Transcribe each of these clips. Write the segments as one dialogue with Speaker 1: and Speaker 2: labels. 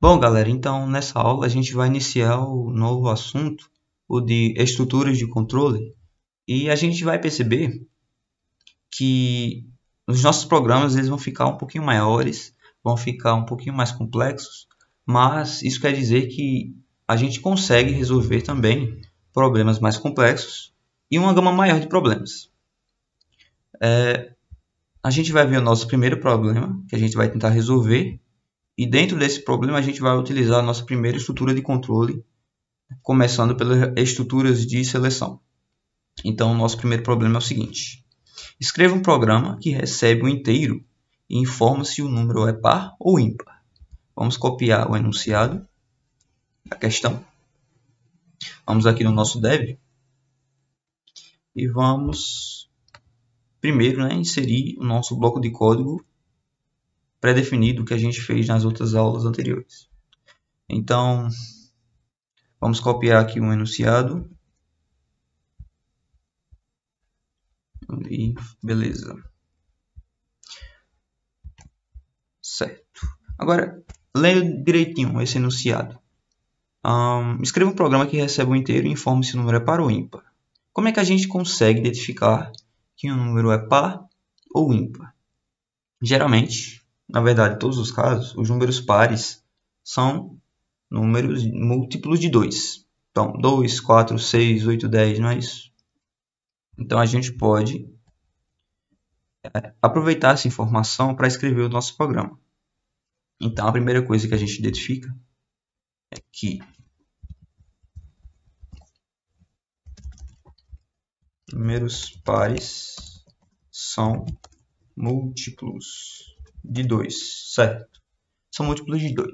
Speaker 1: Bom, galera, então nessa aula a gente vai iniciar o novo assunto, o de estruturas de controle, e a gente vai perceber que os nossos programas eles vão ficar um pouquinho maiores, vão ficar um pouquinho mais complexos, mas isso quer dizer que a gente consegue resolver também problemas mais complexos e uma gama maior de problemas. A gente vai ver o nosso primeiro problema, que a gente vai tentar resolver, e dentro desse problema a gente vai utilizar a nossa primeira estrutura de controle, começando pelas estruturas de seleção. Então, o nosso primeiro problema é o seguinte. Escreva um programa que recebe um inteiro e informa se o número é par ou ímpar. Vamos copiar o enunciado da questão. Vamos aqui no nosso dev e vamos primeiro inserir o nosso bloco de código pré-definido que a gente fez nas outras aulas anteriores. Então, vamos copiar aqui um enunciado. E beleza. Certo. Agora, leia direitinho esse enunciado. Escreva um programa que recebe um inteiro e informe se o número é par ou ímpar. Como é que a gente consegue identificar que um número é par ou ímpar? Geralmente, na verdade, em todos os casos, os números pares são números múltiplos de 2. Então, 2, 4, 6, 8, 10, não é isso? Então, a gente pode aproveitar essa informação para escrever o nosso programa. Então, a primeira coisa que a gente identifica é que números pares são múltiplos de 2, certo? São múltiplos de 2.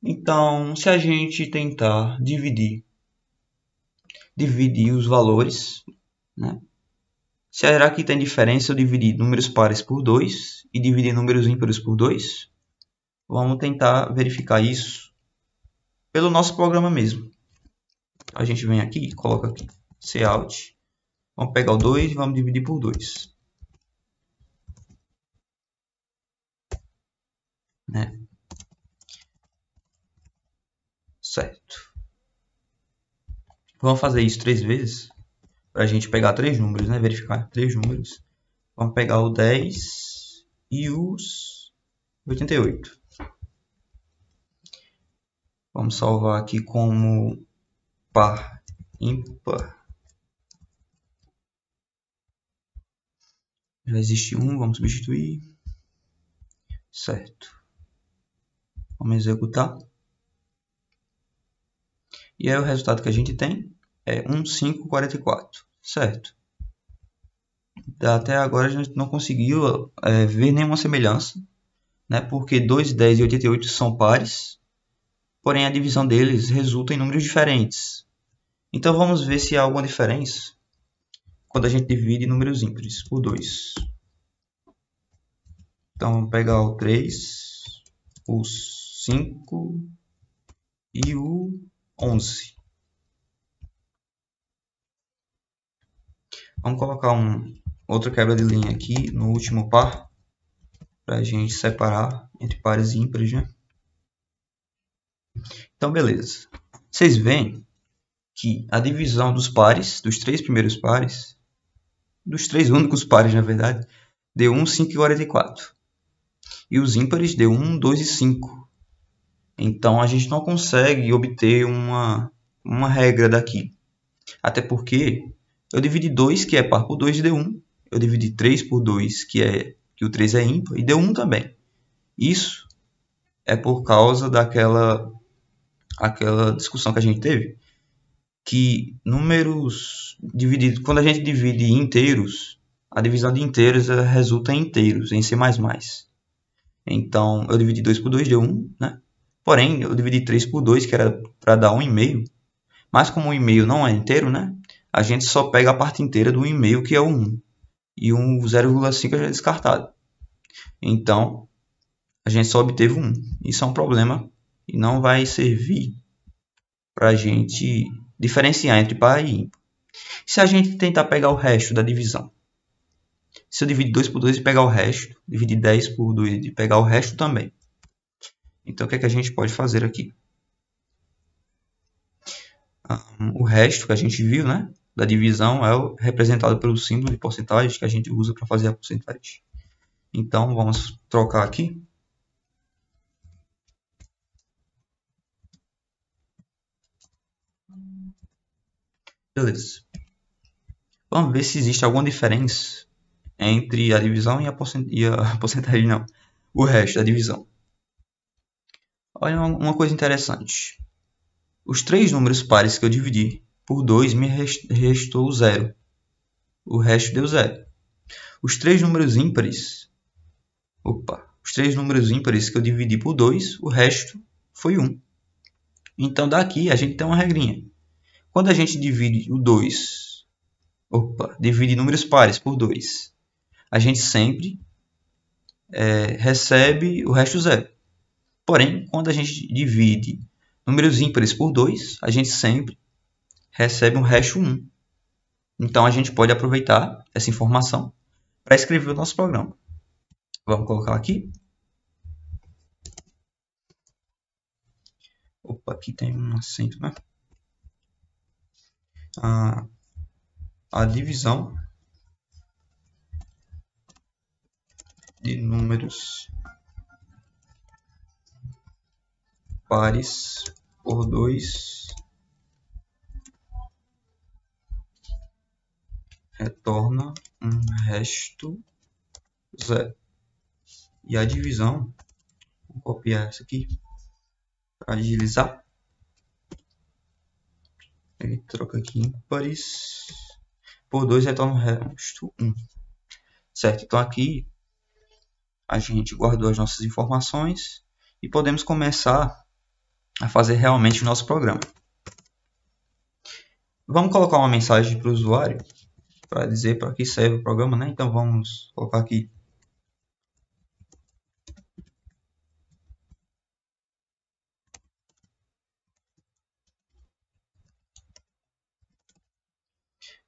Speaker 1: Então, se a gente tentar dividir os valores, será que tem diferença eu dividir números pares por 2 e dividir números ímpares por 2? Vamos tentar verificar isso pelo nosso programa mesmo. A gente vem aqui, coloca aqui cout. Vamos pegar o 2 e vamos dividir por 2. Certo. Vamos fazer isso 3 vezes. Para a gente pegar 3 números, verificar 3 números. Vamos pegar o 10 e os 88. Vamos salvar aqui como par ímpar. Já existe um, vamos substituir. Certo. Vamos executar. E aí o resultado que a gente tem é 1544. Certo. Até agora a gente não conseguiu ver nenhuma semelhança, porque 2, 10 e 88 são pares, porém a divisão deles resulta em números diferentes. Então vamos ver se há alguma diferença quando a gente divide números ímpares por 2. Então vamos pegar o 3, o 5 e o 11. Vamos colocar outra quebra de linha aqui no último par, para a gente separar entre pares e ímpares. Então, beleza. Vocês veem que a divisão dos pares, dos 3 primeiros pares, dos 3 únicos pares, na verdade, deu 1, 5 e 44. E os ímpares deu 1, 2 e 5. Então, a gente não consegue obter uma regra daqui. Até porque eu dividi 2, que é par, por 2 e deu 1. Eu dividi 3 por 2, que o 3 é ímpar, e deu 1 também. Isso é por causa daquela discussão que a gente teve, que números divididos, quando a gente divide inteiros, a divisão de inteiros resulta em inteiros, em C++. Então, eu dividi 2 por 2, deu 1, Porém, eu dividi 3 por 2, que era para dar 1,5. Mas como o 1,5 não é inteiro, a gente só pega a parte inteira do 1,5, que é o 1. E o 0,5 já é descartado. Então, a gente só obteve 1. Isso é um problema e não vai servir para a gente diferenciar entre par e ímpar. Se a gente tentar pegar o resto da divisão, se eu dividir 2 por 2 e pegar o resto, dividir 10 por 2 e pegar o resto também, Então, o que é que a gente pode fazer aqui? O resto que a gente viu, né, da divisão é representado pelo símbolo de porcentagem que a gente usa para fazer a porcentagem. Então, vamos trocar aqui. Beleza. Vamos ver se existe alguma diferença entre a divisão e a porcentagem, não. O resto da divisão. Olha uma coisa interessante. Os 3 números pares que eu dividi por 2 me restou 0. O resto deu 0. Os 3 números ímpares... os 3 números ímpares que eu dividi por 2, o resto foi 1. Então, daqui a gente tem uma regrinha. Quando a gente divide o 2... divide números pares por 2, a gente sempre recebe o resto 0. Porém, quando a gente divide números ímpares por 2, a gente sempre recebe um resto 1. Então, a gente pode aproveitar essa informação para escrever o nosso programa. Vamos colocar aqui. Aqui tem um acento, né? A divisão de números pares por 2 retorna um resto 0. E a divisão, vou copiar essa aqui para agilizar. Ele troca aqui ímpares por 2 retorna um resto 1. Certo, então aqui a gente guardou as nossas informações e podemos começar a fazer realmente o nosso programa. Vamos colocar uma mensagem para o usuário para dizer para que serve o programa, né? Então vamos colocar aqui.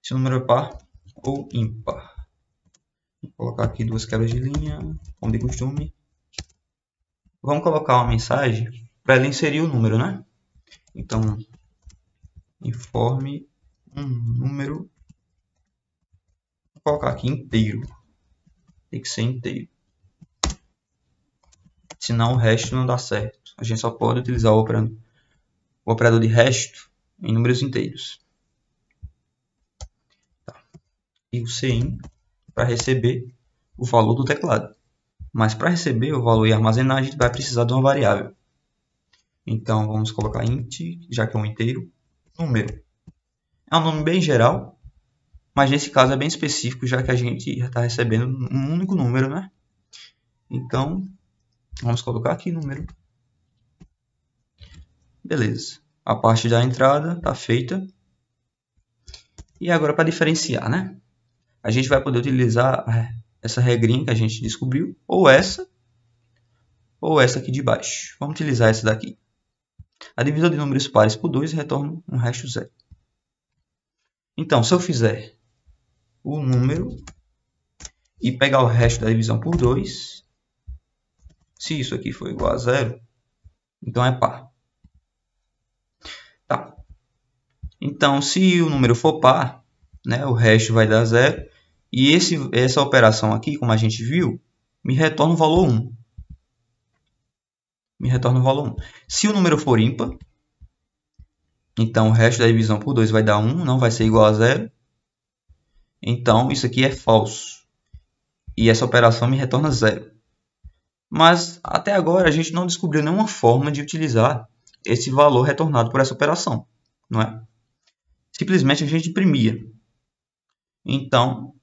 Speaker 1: Se o número é par ou ímpar. Vou colocar aqui 2 quebras de linha, como de costume. Vamos colocar uma mensagem para ele inserir o número, né? Então, informe um número. Vou colocar aqui inteiro. Tem que ser inteiro. Senão o resto não dá certo. A gente só pode utilizar o operador de resto em números inteiros. Tá. E o CIN para receber o valor do teclado. Mas para receber o valor e armazenar, a gente vai precisar de uma variável. Então, vamos colocar int, já que é um inteiro, número. É um nome bem geral, mas nesse caso é bem específico, já que a gente está recebendo um único número, né? Então, vamos colocar aqui número. Beleza. A parte da entrada está feita. E agora, para diferenciar, né? A gente vai poder utilizar essa regrinha que a gente descobriu, ou essa aqui de baixo. Vamos utilizar essa daqui. A divisão de números pares por 2 retorna um resto 0. Então, se eu fizer o número e pegar o resto da divisão por 2, se isso aqui for igual a 0, então é par. Tá. Então, se o número for par, né, o resto vai dar 0. E essa operação aqui, como a gente viu, me retorna o valor 1. Se o número for ímpar, então o resto da divisão por 2 vai dar 1, não vai ser igual a 0. Então, isso aqui é falso. E essa operação me retorna 0. Mas, até agora, a gente não descobriu nenhuma forma de utilizar esse valor retornado por essa operação, não é? Simplesmente a gente imprimia. Então,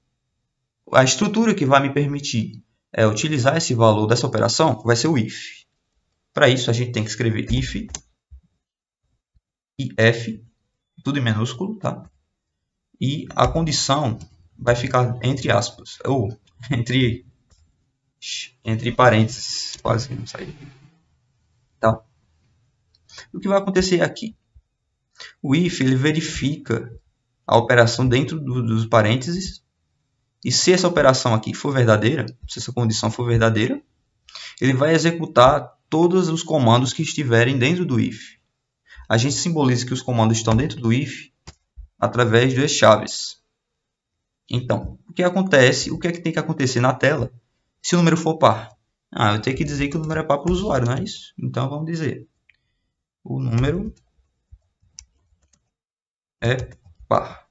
Speaker 1: a estrutura que vai me permitir utilizar esse valor dessa operação vai ser o if. Para isso, a gente tem que escrever if e f, tudo em minúsculo, tá? E a condição vai ficar entre aspas, ou entre parênteses, quase que não sai. Tá? O que vai acontecer aqui? O if ele verifica a operação dentro dos parênteses, e se essa operação aqui for verdadeira, se essa condição for verdadeira, ele vai executar todos os comandos que estiverem dentro do if. A gente simboliza que os comandos estão dentro do if através das chaves. Então, o que acontece? O que é que tem que acontecer na tela se o número for par? Eu tenho que dizer que o número é par para o usuário, não é isso? Então, vamos dizer: o número é par.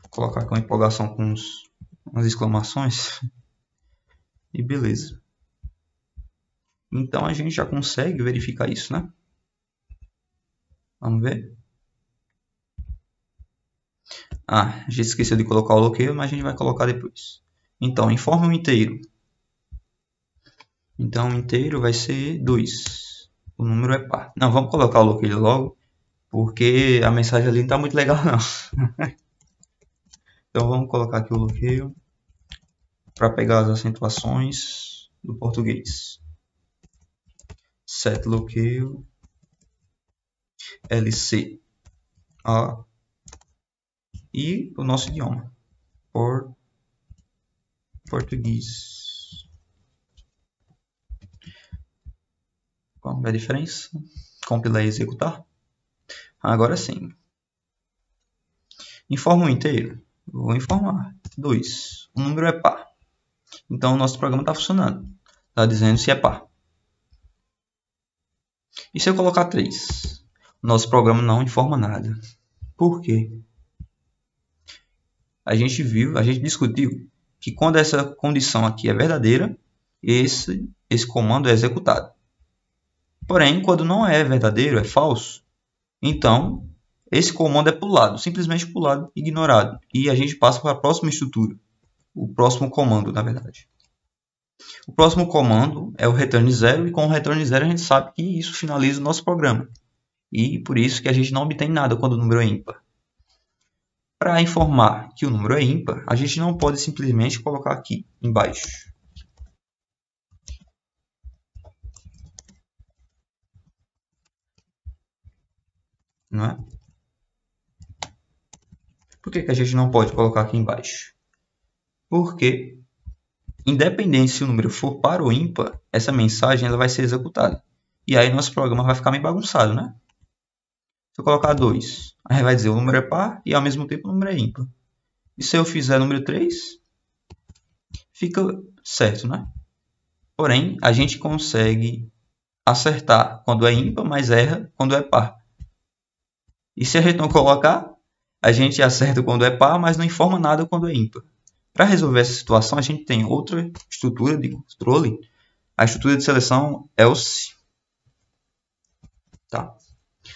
Speaker 1: Vou colocar aqui uma empolgação com umas exclamações. E beleza. Então, a gente já consegue verificar isso, né? Vamos ver. A gente esqueceu de colocar o bloqueio, mas a gente vai colocar depois. Então, informe um inteiro. Então, o inteiro vai ser 2. O número é par. Não, vamos colocar o bloqueio logo, porque a mensagem ali não está muito legal, não. Então, vamos colocar aqui o bloqueio para pegar as acentuações do português. Set bloqueio LC A e o nosso idioma português. Vamos ver a diferença. Compilar e executar. Agora sim. Informa um inteiro. Vou informar. 2. O número é par. Então o nosso programa está funcionando. Está dizendo se é par. E se eu colocar 3? O nosso programa não informa nada. Por quê? A gente discutiu que quando essa condição aqui é verdadeira, esse comando é executado. Porém, quando não é verdadeiro, é falso, então esse comando é pulado, simplesmente pulado, ignorado. E a gente passa para a próxima estrutura, o próximo comando, na verdade. O próximo comando é o return 0, e com o return 0 a gente sabe que isso finaliza o nosso programa. E por isso que a gente não obtém nada quando o número é ímpar. Para informar que o número é ímpar, a gente não pode simplesmente colocar aqui embaixo. Não é? Por que a gente não pode colocar aqui embaixo? Porque, independente se o número for par ou ímpar, essa mensagem ela vai ser executada. E aí nosso programa vai ficar meio bagunçado, né? Se eu colocar 2, aí vai dizer o número é par e ao mesmo tempo o número é ímpar. E se eu fizer número 3, fica certo, né? Porém, a gente consegue acertar quando é ímpar, mas erra quando é par. E se a gente não colocar, a gente acerta quando é par, mas não informa nada quando é ímpar. Para resolver essa situação, a gente tem outra estrutura de controle, a estrutura de seleção else. Tá?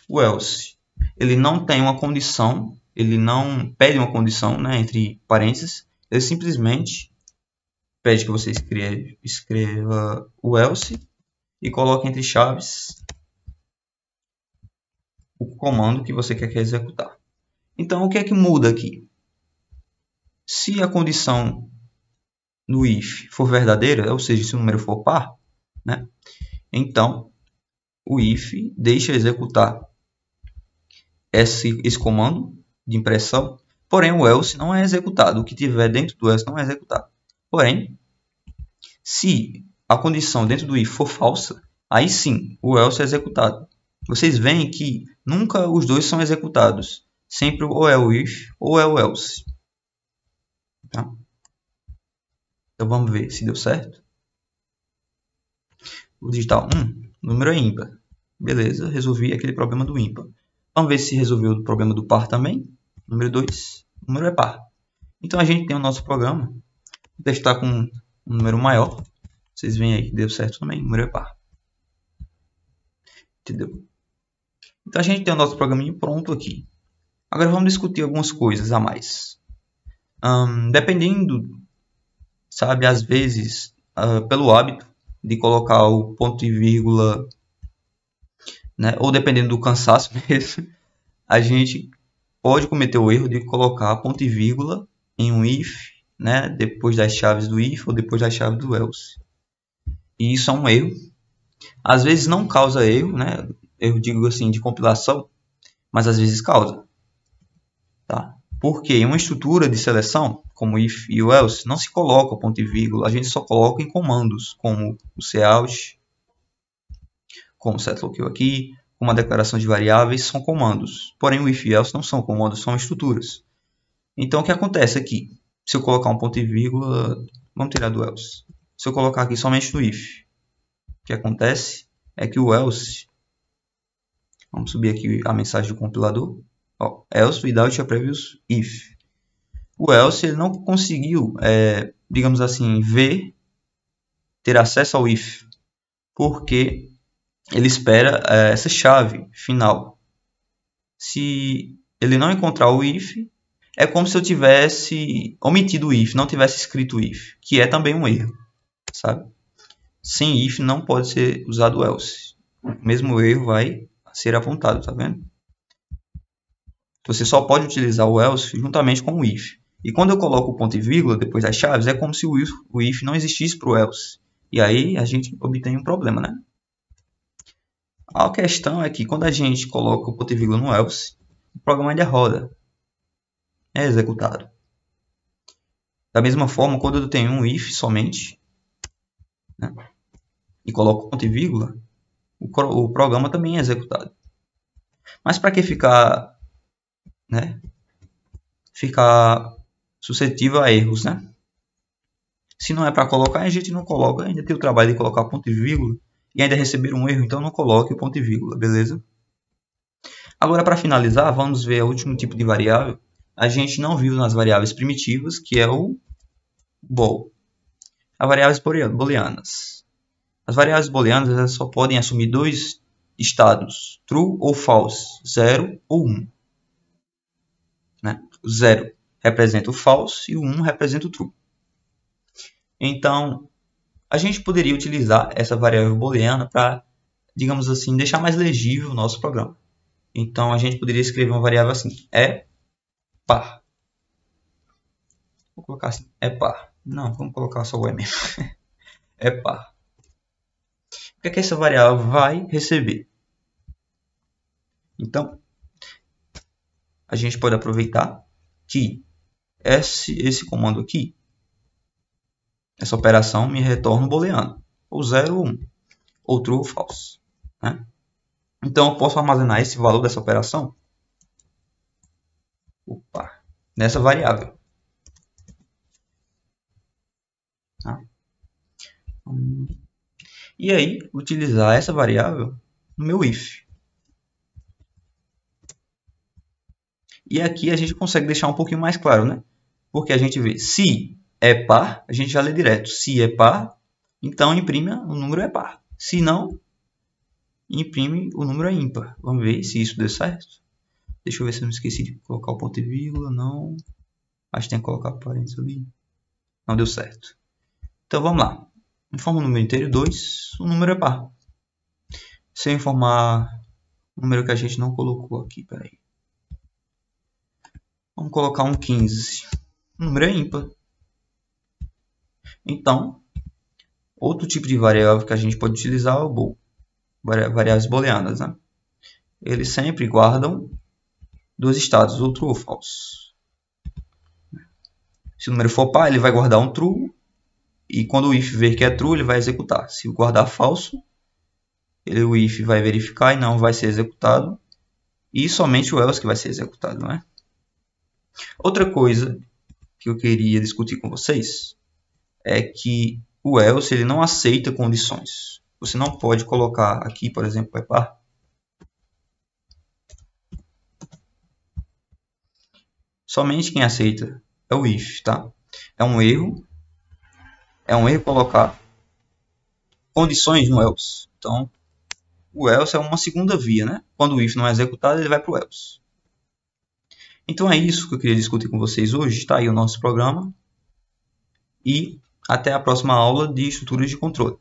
Speaker 1: O else, ele não tem uma condição, ele não pede uma condição, né, entre parênteses, ele simplesmente pede que você escreva o else e coloque entre chaves o comando que você quer executar. Então, o que é que muda aqui? Se a condição no if for verdadeira, ou seja, se o número for par, né, então o if deixa executar esse comando de impressão, porém o else não é executado. O que tiver dentro do else não é executado. Porém, se a condição dentro do if for falsa, aí sim o else é executado. Vocês veem que nunca os dois são executados. Sempre ou é o if ou é o else. Tá? Então vamos ver se deu certo. Vou digitar 1, o número é ímpar. Beleza, resolvi aquele problema do ímpar. Vamos ver se resolveu o problema do par também. Número 2, o número é par. Então a gente tem o nosso programa. Vou testar com um número maior. Vocês veem aí que deu certo também, o número é par. Entendeu? Então a gente tem o nosso programinho pronto aqui. Agora vamos discutir algumas coisas a mais. Dependendo, sabe, às vezes, pelo hábito de colocar o ponto e vírgula, né, ou dependendo do cansaço mesmo, a gente pode cometer o erro de colocar ponto e vírgula em um if, né, depois das chaves do if ou depois das chaves do else. E isso é um erro. Às vezes não causa erro, né, eu digo assim, de compilação, mas às vezes causa. Tá? Porque em uma estrutura de seleção, como if e o else, não se coloca o ponto e vírgula, a gente só coloca em comandos, como o cout, como setLocal aqui, como a declaração de variáveis, são comandos. Porém, o if e else não são comandos, são estruturas. Então, o que acontece aqui? Se eu colocar um ponto e vírgula, vamos tirar do else. Se eu colocar aqui somente no if, o que acontece é que o else, vamos subir aqui a mensagem do compilador, else without a previous if. O else ele não conseguiu, digamos assim, ter acesso ao if, porque ele espera essa chave final. Se ele não encontrar o if, é como se eu tivesse omitido o if, não tivesse escrito o if, que é também um erro, sabe? Sem if não pode ser usado o else. O mesmo erro vai ser apontado, tá vendo? Você só pode utilizar o else juntamente com o if. E quando eu coloco o ponto e vírgula depois das chaves, é como se o if não existisse para o else. E aí a gente obtém um problema, né? A questão é que quando a gente coloca o ponto e vírgula no else, o programa ainda roda. É executado. Da mesma forma, quando eu tenho um if somente, né, e coloco ponto e vírgula, o programa também é executado. Mas para que ficar suscetível a erros, né? Se não é para colocar, a gente não coloca. Ainda tem o trabalho de colocar ponto e vírgula e ainda receber um erro, então não coloque o ponto e vírgula, beleza? Agora, para finalizar, vamos ver o último tipo de variável. A gente não viu nas variáveis primitivas, que é o bool. As variáveis booleanas. As variáveis booleanas elas só podem assumir dois estados, true ou false, 0 ou 1. Né? O 0 representa o false e o 1 representa o true. Então, a gente poderia utilizar essa variável booleana para, digamos assim, deixar mais legível o nosso programa. Então, a gente poderia escrever uma variável assim, par. Vou colocar assim, par. Não, vamos colocar só o mesmo. Par. O que é que essa variável vai receber? Então, a gente pode aproveitar que esse comando aqui, essa operação me retorna um booleano, ou 0 ou 1, ou true ou false. Né? Então, eu posso armazenar esse valor dessa operação nessa variável. Tá? E aí, utilizar essa variável no meu if. E aqui a gente consegue deixar um pouquinho mais claro, né? Porque a gente vê, se é par, a gente já lê direto. Se é par, então imprime o número é par. Se não, imprime o número é ímpar. Vamos ver se isso deu certo. Deixa eu ver se eu não esqueci de colocar o ponto e vírgula. Não. Acho que tem que colocar parênteses ali. Não deu certo. Então vamos lá. Informa o número inteiro 2, o número é par. Se eu informar o número que a gente não colocou aqui, peraí. Vamos colocar um 15. O número é ímpar. Então, outro tipo de variável que a gente pode utilizar é o bool. Variáveis booleanas, né? Eles sempre guardam dois estados, ou true ou false. Se o número for par, ele vai guardar um true. E quando o if ver que é true, ele vai executar. Se guardar falso, o if vai verificar e não vai ser executado. E somente o else que vai ser executado, não é? Outra coisa que eu queria discutir com vocês é que o else ele não aceita condições. Você não pode colocar aqui, por exemplo, par. Somente quem aceita é o if, tá? É um erro colocar condições no else. Então, o else é uma segunda via, né? Quando o if não é executado, ele vai para o else. Então é isso que eu queria discutir com vocês hoje. Está aí o nosso programa. E até a próxima aula de estruturas de controle.